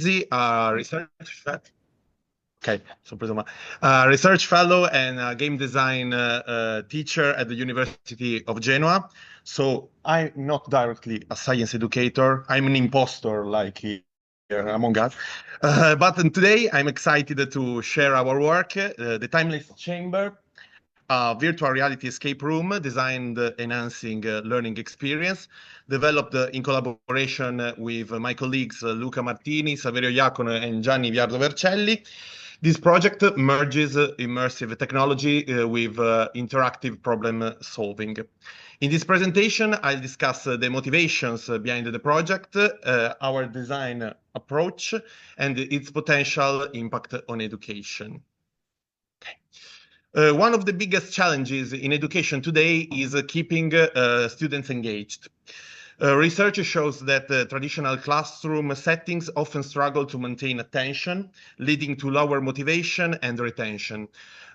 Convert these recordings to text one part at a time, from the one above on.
Zolezzi, research fellow and game design teacher at the University of Genoa. So I'm not directly a science educator. I'm an imposter, like here among us. But today I'm excited to share our work, the Timeless Chamber, a virtual reality escape room designed enhancing learning experience, developed in collaboration with my colleagues Luca Martini, Saverio Iacono, and Gianni Viardo Vercelli. This project merges immersive technology with interactive problem solving. In this presentation, I'll discuss the motivations behind the project, our design approach, and its potential impact on education. One of the biggest challenges in education today is keeping students engaged. Research shows that traditional classroom settings often struggle to maintain attention, leading to lower motivation and retention.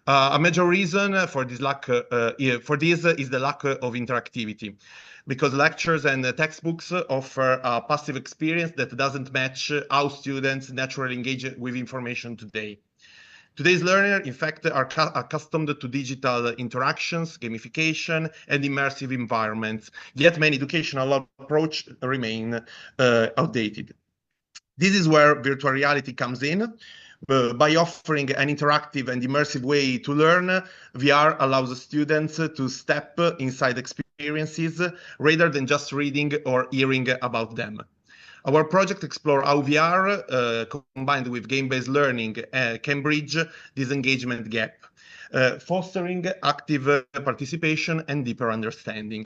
A major reason for this is the lack of interactivity, because lectures and textbooks offer a passive experience that doesn't match how students naturally engage with information today. Today's learners, in fact, are accustomed to digital interactions, gamification, and immersive environments, yet many educational approaches remain outdated. This is where virtual reality comes in. By offering an interactive and immersive way to learn, VR allows students to step inside experiences rather than just reading or hearing about them. Our project explores how VR, combined with game-based learning, can bridge this engagement gap, fostering active participation and deeper understanding.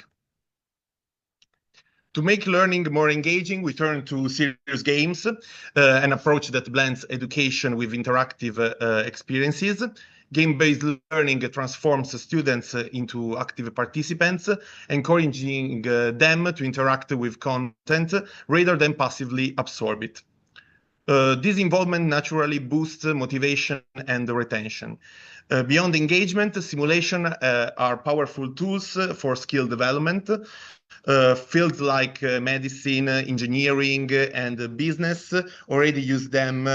To make learning more engaging, we turn to serious games, an approach that blends education with interactive experiences. Game-based learning transforms students into active participants, encouraging them to interact with content rather than passively absorb it. This involvement naturally boosts motivation and retention. Beyond engagement, simulation are powerful tools for skill development. Fields like medicine, engineering, and business already use them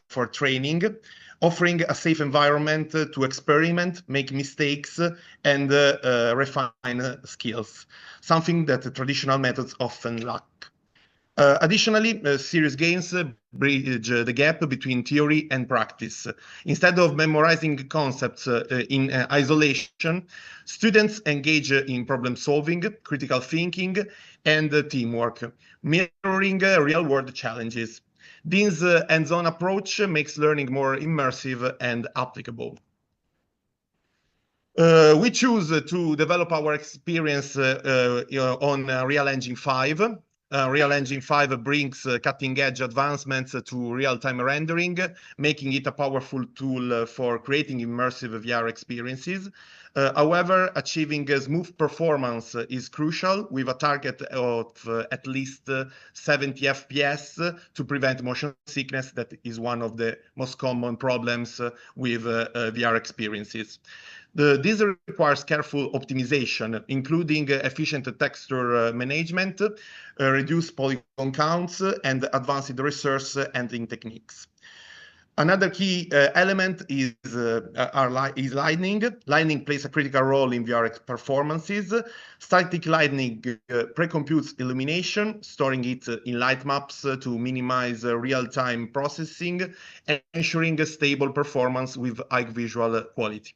for training, offering a safe environment to experiment, make mistakes, and refine skills, something that traditional methods often lack. Additionally, serious games bridge the gap between theory and practice. Instead of memorizing concepts in isolation, students engage in problem solving, critical thinking, and teamwork, mirroring real-world challenges. This hands-on approach makes learning more immersive and applicable. We choose to develop our experience on Real Engine 5. Real Engine 5 brings cutting-edge advancements to real-time rendering, making it a powerful tool for creating immersive VR experiences. However, achieving a smooth performance is crucial, with a target of at least 70 FPS to prevent motion sickness. That is one of the most common problems with VR experiences. This requires careful optimization, including efficient texture management, reduced polygon counts, and advanced resource handling techniques. Another key element is lighting. Lighting plays a critical role in VR performances. Static lighting pre-computes illumination, storing it in light maps to minimize real-time processing, and ensuring a stable performance with high visual quality.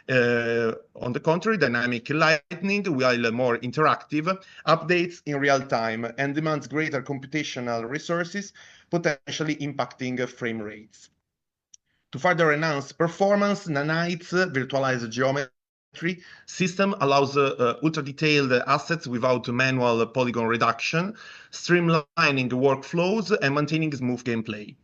On the contrary, dynamic lighting, while more interactive, updates in real time and demands greater computational resources, potentially impacting frame rates. To further enhance performance, Nanite's virtualized geometry system allows ultra-detailed assets without manual polygon reduction, streamlining workflows and maintaining smooth gameplay.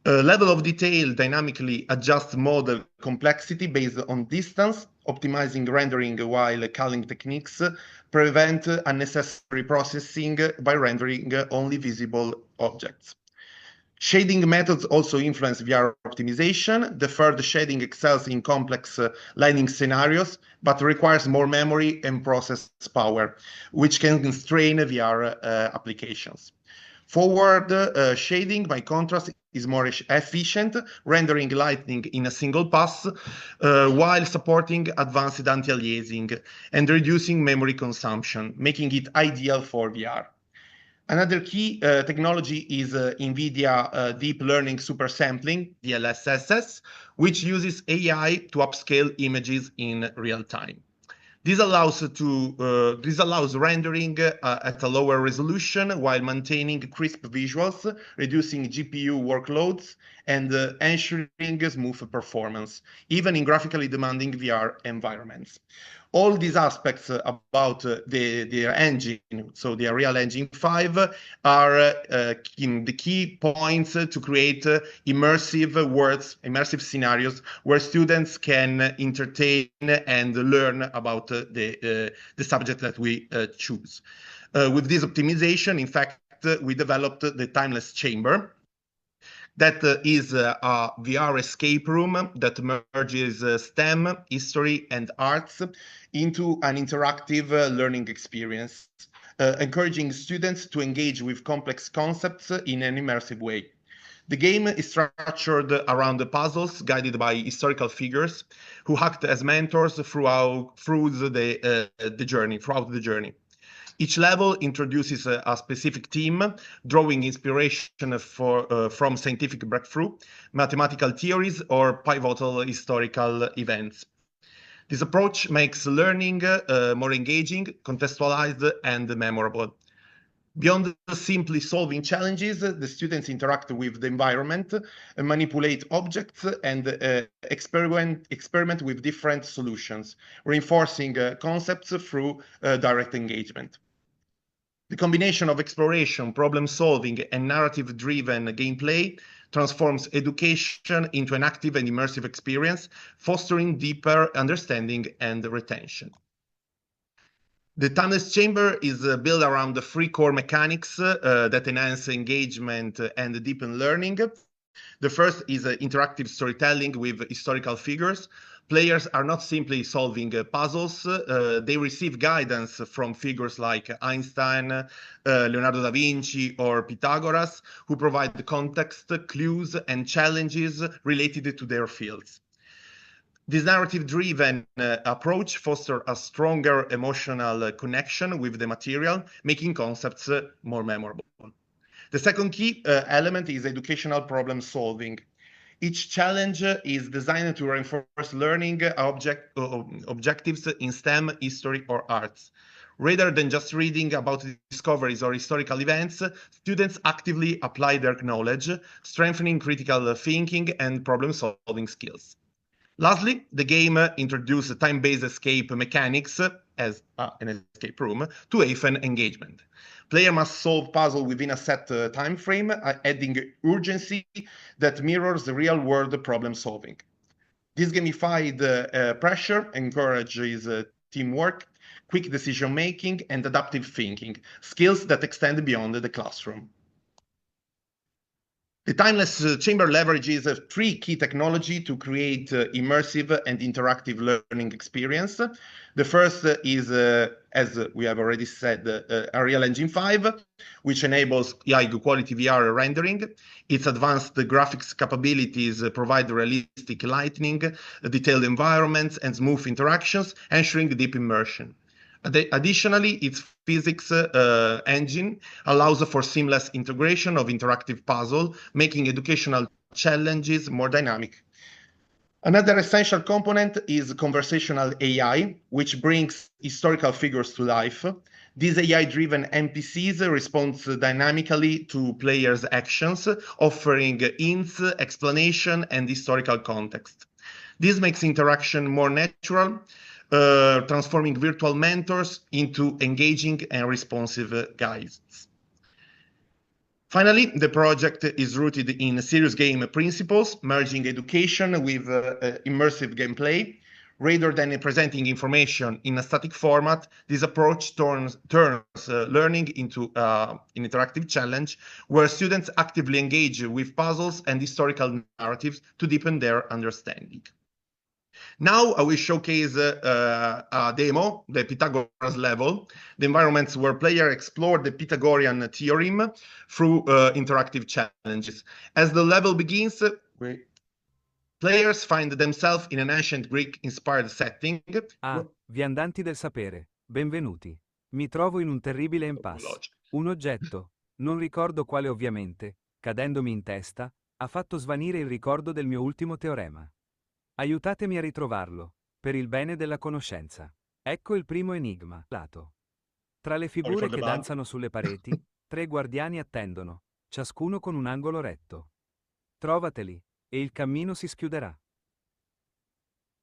Level of detail dynamically adjusts model complexity based on distance, optimizing rendering while culling techniques prevent unnecessary processing by rendering only visible objects. Shading methods also influence VR optimization. Deferred shading excels in complex lighting scenarios, but requires more memory and process power, which can constrain VR applications. Forward shading by contrast is more efficient, rendering lighting in a single pass, while supporting advanced anti-aliasing and reducing memory consumption, making it ideal for VR. Another key technology is NVIDIA Deep Learning Supersampling, DLSS, which uses AI to upscale images in real time. This allows rendering at a lower resolution while maintaining crisp visuals, reducing GPU workloads, and ensuring smooth performance, even in graphically demanding VR environments. All these aspects about the engine, so the Unreal Engine 5, are the key points to create immersive worlds, immersive scenarios where students can entertain and learn about the subject that we choose. With this optimization, in fact, we developed the Timeless Chamber, that is a VR escape room that merges STEM, history, and arts into an interactive learning experience, encouraging students to engage with complex concepts in an immersive way. The game is structured around the puzzles guided by historical figures who act as mentors throughout the journey. Each level introduces a specific theme, drawing inspiration from scientific breakthrough, mathematical theories, or pivotal historical events. This approach makes learning more engaging, contextualized, and memorable. Beyond simply solving challenges, the students interact with the environment, manipulate objects, and experiment with different solutions, reinforcing concepts through direct engagement. The combination of exploration, problem-solving, and narrative-driven gameplay transforms education into an active and immersive experience, fostering deeper understanding and retention. The Timeless Chamber is built around the three core mechanics that enhance engagement and deepen learning. The first is interactive storytelling with historical figures. Players are not simply solving puzzles, they receive guidance from figures like Einstein, Leonardo da Vinci, or Pythagoras, who provide the context, clues, and challenges related to their fields. This narrative-driven approach fosters a stronger emotional connection with the material, making concepts more memorable. The second key element is educational problem solving. Each challenge is designed to reinforce learning objectives in STEM, history, or arts. Rather than just reading about discoveries or historical events, students actively apply their knowledge, strengthening critical thinking and problem-solving skills. Lastly, the game introduces time-based escape mechanics as an escape room to heighten engagement. Player must solve puzzle within a set time frame, adding urgency that mirrors the real-world problem solving. This gamified pressure encourages teamwork, quick decision-making, and adaptive thinking, skills that extend beyond the classroom. The Timeless Chamber leverages three key technologies to create immersive and interactive learning experience. The first is, as we have already said, Unreal Engine 5, which enables high-quality VR rendering. Its advanced graphics capabilities provide realistic lighting, detailed environments, and smooth interactions, ensuring deep immersion. Additionally, its physics engine allows for seamless integration of interactive puzzle, making educational challenges more dynamic. Another essential component is conversational AI, which brings historical figures to life. These AI-driven NPCs respond dynamically to players' actions, offering hints, explanation, and historical context. This makes interaction more natural, transforming virtual mentors into engaging and responsive guides. Finally, the project is rooted in serious game principles, merging education with immersive gameplay. Rather than presenting information in a static format, this approach turns learning into an interactive challenge where students actively engage with puzzles and historical narratives to deepen their understanding. Now I will showcase a demo, the Pythagoras level, the environments where players explore the Pythagorean theorem through interactive challenges. As the level begins, players find themselves in an ancient Greek-inspired setting. Ah, viandanti del sapere, benvenuti. Mi trovo in un terribile impasse. Un oggetto, non ricordo quale ovviamente, cadendomi in testa, ha fatto svanire il ricordo del mio ultimo teorema. Aiutatemi a ritrovarlo, per il bene della conoscenza. Ecco il primo enigma. Lato. Tra le figure che danzano sulle pareti, 3 guardiani attendono, ciascuno con un angolo retto. Trovateli, e il cammino si schiuderà.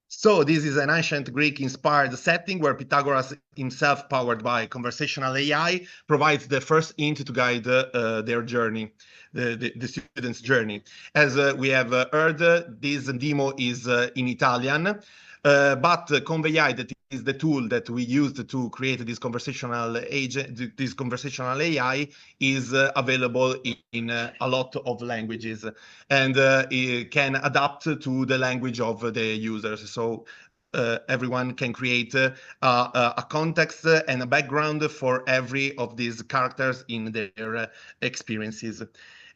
So this is an ancient Greek-inspired setting where Pythagoras himself, powered by conversational AI, provides the first hint to guide their journey, the students' journey. As we have heard, this demo is in Italian, but Convey AI, that is the tool that we used to create this conversational agent, this conversational AI, is available in a lot of languages, and it can adapt to the language of the users. So everyone can create a context and a background for every of these characters in their experiences.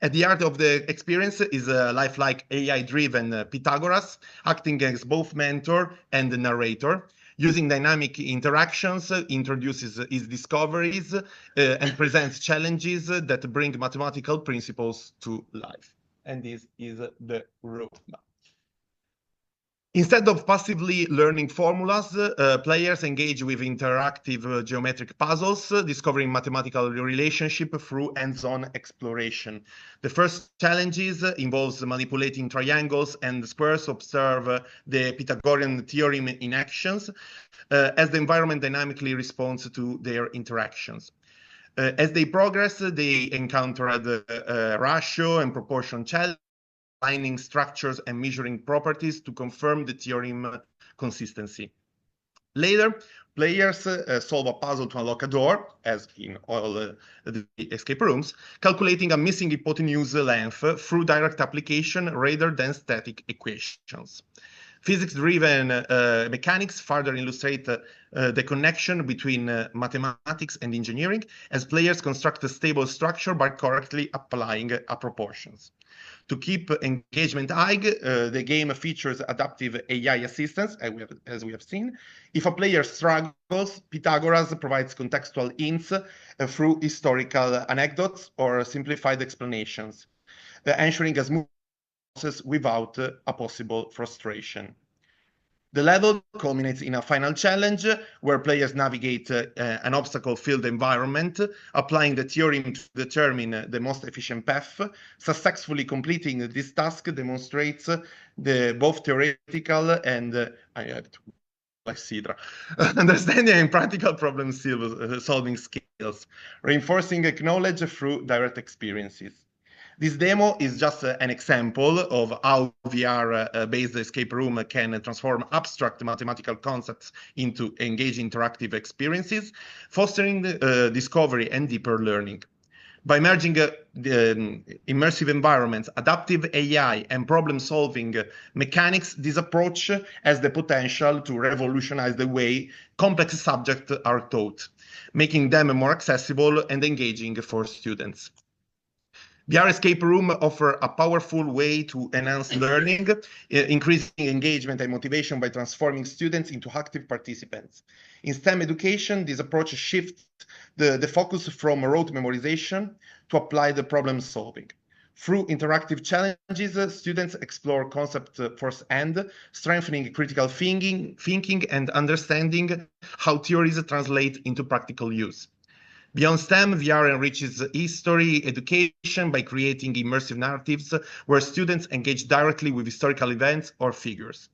At the heart of the experience is a lifelike AI-driven Pythagoras, acting as both mentor and narrator. Using dynamic interactions, introduces his discoveries and presents challenges that bring mathematical principles to life. And this is the roadmap. Instead of passively learning formulas, players engage with interactive geometric puzzles, discovering mathematical relationship through hands-on exploration. The first challenges involves manipulating triangles and squares to observe the Pythagorean theorem in actions, as the environment dynamically responds to their interactions. As they progress, they encounter the ratio and proportion challenge, aligning structures and measuring properties to confirm the theorem consistency. Later, players solve a puzzle to unlock a door, as in all the escape rooms, calculating a missing hypotenuse length through direct application rather than static equations. Physics-driven mechanics further illustrate the connection between mathematics and engineering, as players construct a stable structure by correctly applying proportions. To keep engagement high, the game features adaptive AI assistance, as we have seen. If a player struggles, Pythagoras provides contextual hints through historical anecdotes or simplified explanations, ensuring a smooth process without a possible frustration. The level culminates in a final challenge where players navigate an obstacle-filled environment, applying the theorem to determine the most efficient path. Successfully completing this task demonstrates both theoretical and understanding and practical problem solving skills, reinforcing knowledge through direct experiences. This demo is just an example of how VR-based escape room can transform abstract mathematical concepts into engaging interactive experiences, fostering discovery and deeper learning. By merging the immersive environments, adaptive AI, and problem-solving mechanics, this approach has the potential to revolutionize the way complex subjects are taught, making them more accessible and engaging for students. VR Escape Room offer a powerful way to enhance learning, increasing engagement and motivation by transforming students into active participants. In STEM education, this approach shifts the focus from rote memorization to applied problem solving. Through interactive challenges, students explore concepts firsthand, strengthening critical thinking and understanding how theories translate into practical use. Beyond STEM, VR enriches history education by creating immersive narratives where students engage directly with historical events or figures.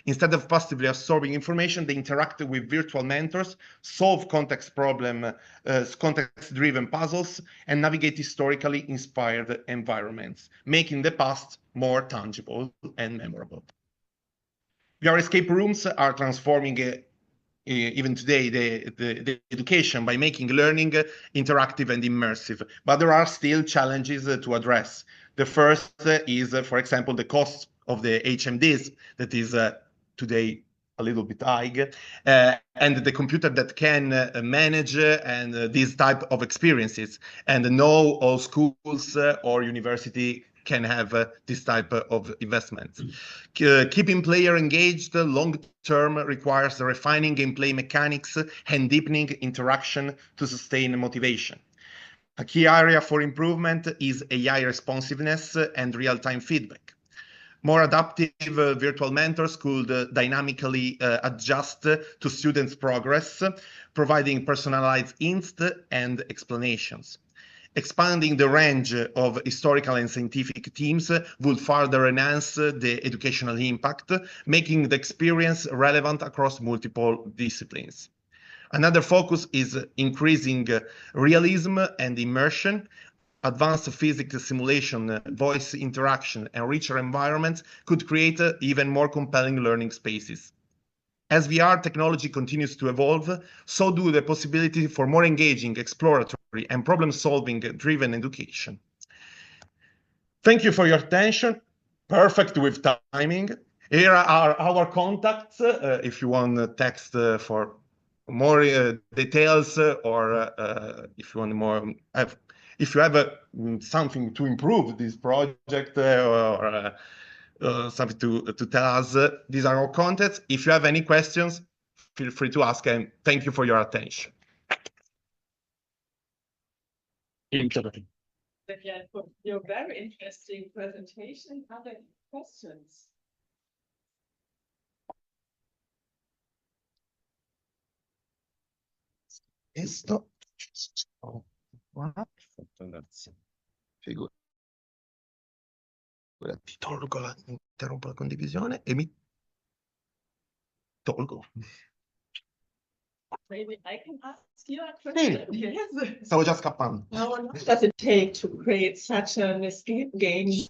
Instead of passively absorbing information, they interact with virtual mentors, solve context-driven puzzles, and navigate historically inspired environments, making the past more tangible and memorable. VR escape rooms are transforming even today the education by making learning interactive and immersive, but there are still challenges to address. The first is, for example, the cost of the HMDs that is today a little bit high, and the computer that can manage these type of experiences. And no all schools or university can have this type of investment. Keeping player engaged long-term requires refining gameplay mechanics and deepening interaction to sustain motivation. A key area for improvement is AI responsiveness and real-time feedback. More adaptive virtual mentors could dynamically adjust to students' progress, providing personalized hints and explanations. Expanding the range of historical and scientific teams would further enhance the educational impact, making the experience relevant across multiple disciplines. Another focus is increasing realism and immersion. Advanced physics simulation, voice interaction, and richer environments could create even more compelling learning spaces. As VR technology continues to evolve, so do the possibility for more engaging, exploratory, and problem-solving driven education. Thank you for your attention. Perfect with timing. Here are our contacts if you want to text for more details or if you want more. If you have something to improve this project or something to tell us, these are our contacts. If you have any questions, feel free to ask, and thank you for your attention. Daniele, for your very interesting presentation. Are there questions? Questo ti tolgo interrompo la condivisione e mi tolgo. Maybe I can ask you a question. Sì, Yes. stavo già scappando. How long does it take to create such an escape game